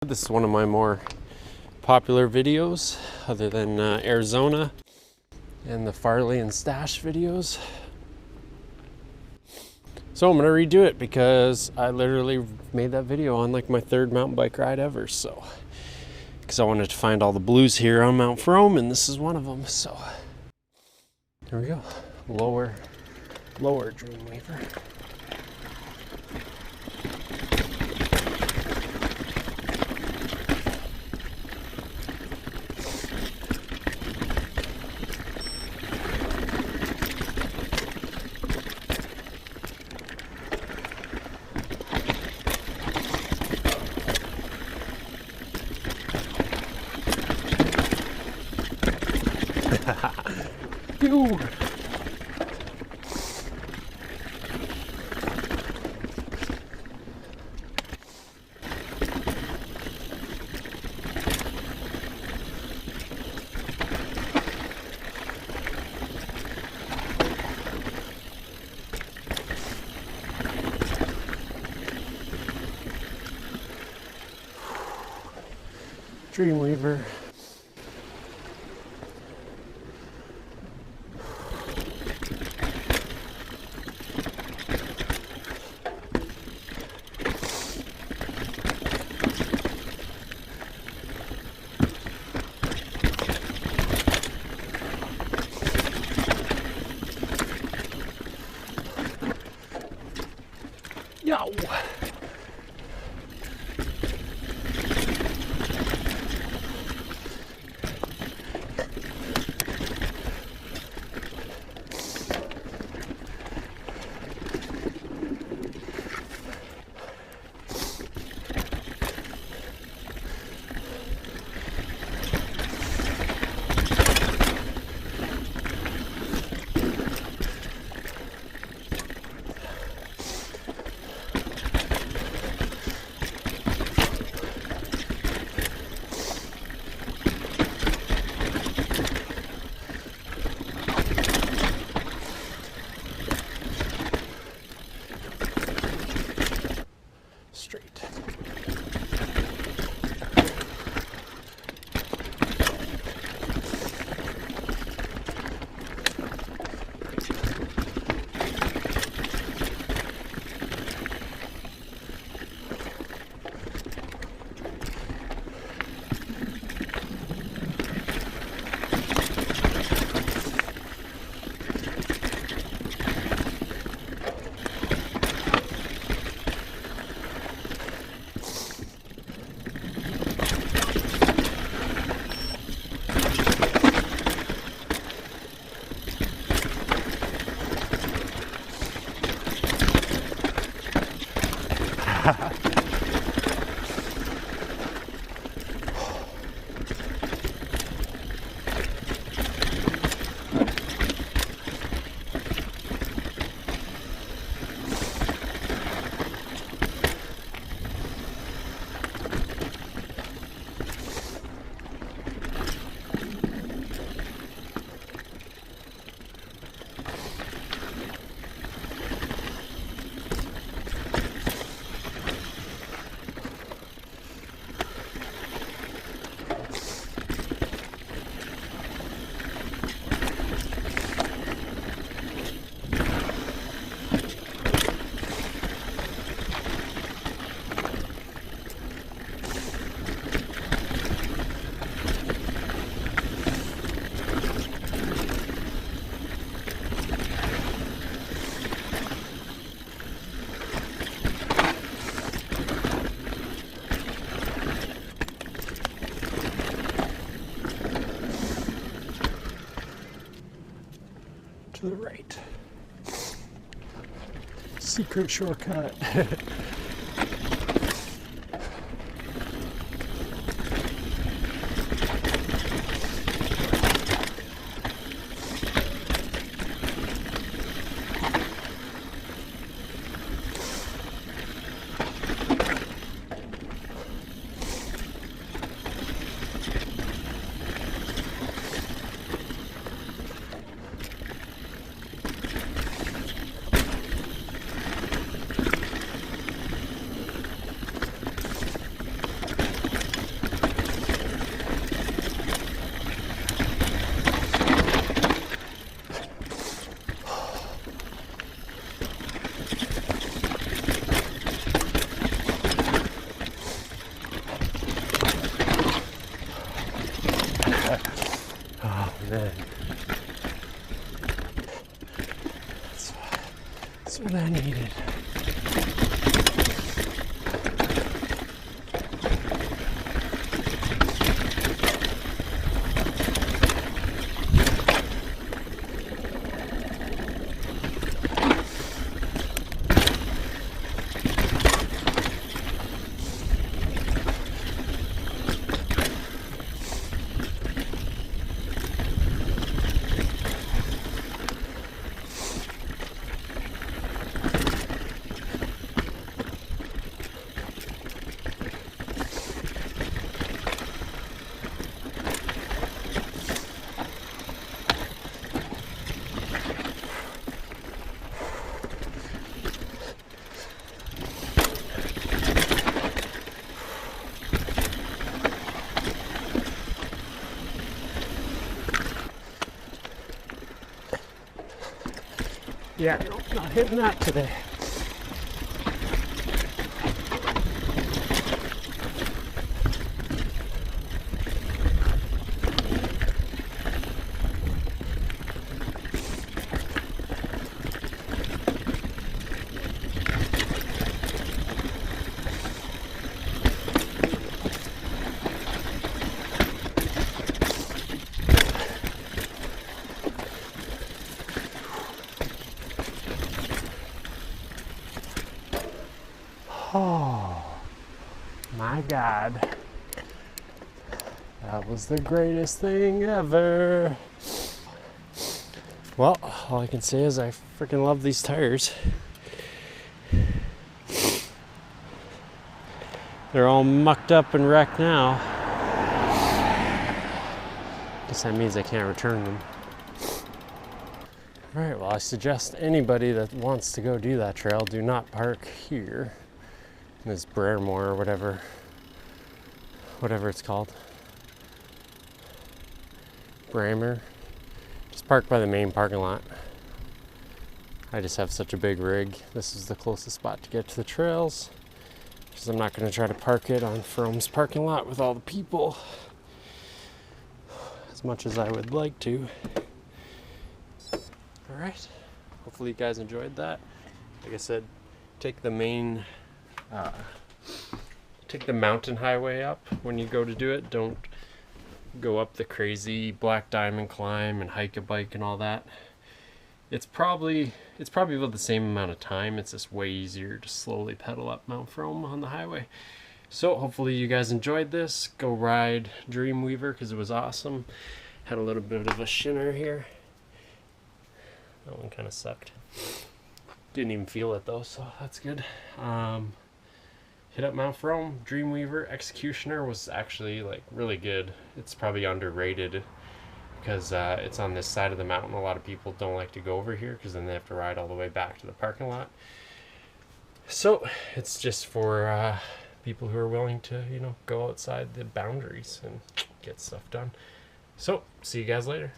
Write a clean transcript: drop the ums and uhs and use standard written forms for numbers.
said, this is one of my more popular videos, other than Arizona and the Farley and Stash videos. So I'm gonna redo it because I literally made that video on like my third mountain bike ride ever. So, because I wanted to find all the blues here on Mt.Fromme, and this is one of them. So here we go. Lower Dreamweaver. Ew. Dreamweaver. Yo. Straight. To the right. Secret shortcut. Man. That's what I needed. Yeah, not hitting that today. Oh my God. That was the greatest thing ever. Well, all I can say is I freaking love these tires. They're all mucked up and wrecked now. Guess that means I can't return them. Alright, well I suggest anybody that wants to go do that trail, do not park here. This Brermore or whatever it's called. Bramer. Just park by the main parking lot. I just have such a big rig. This is the closest spot to get to the trails. Because I'm not going to try to park it on Fromme's parking lot with all the people. As much as I would like to. Alright. Hopefully you guys enjoyed that. Like I said, take the main take the mountain highway up when you go to do it. Don't go up the crazy Black Diamond climb and hike a bike and all that. It's probably about the same amount of time. It's just way easier to slowly pedal up Mt.Fromme on the highway. So hopefully you guys enjoyed this. Go ride Dreamweaver because it was awesome. Had a little bit of a shinner here. That one kind of sucked. Didn't even feel it though, so that's good. Hit up Mt.Fromme. Dreamweaver Executioner was actually like really good. It's probably underrated because it's on this side of the mountain. A lot of people don't like to go over here because then they have to ride all the way back to the parking lot. So it's just for people who are willing to, you know, go outside the boundaries and get stuff done. So see you guys later.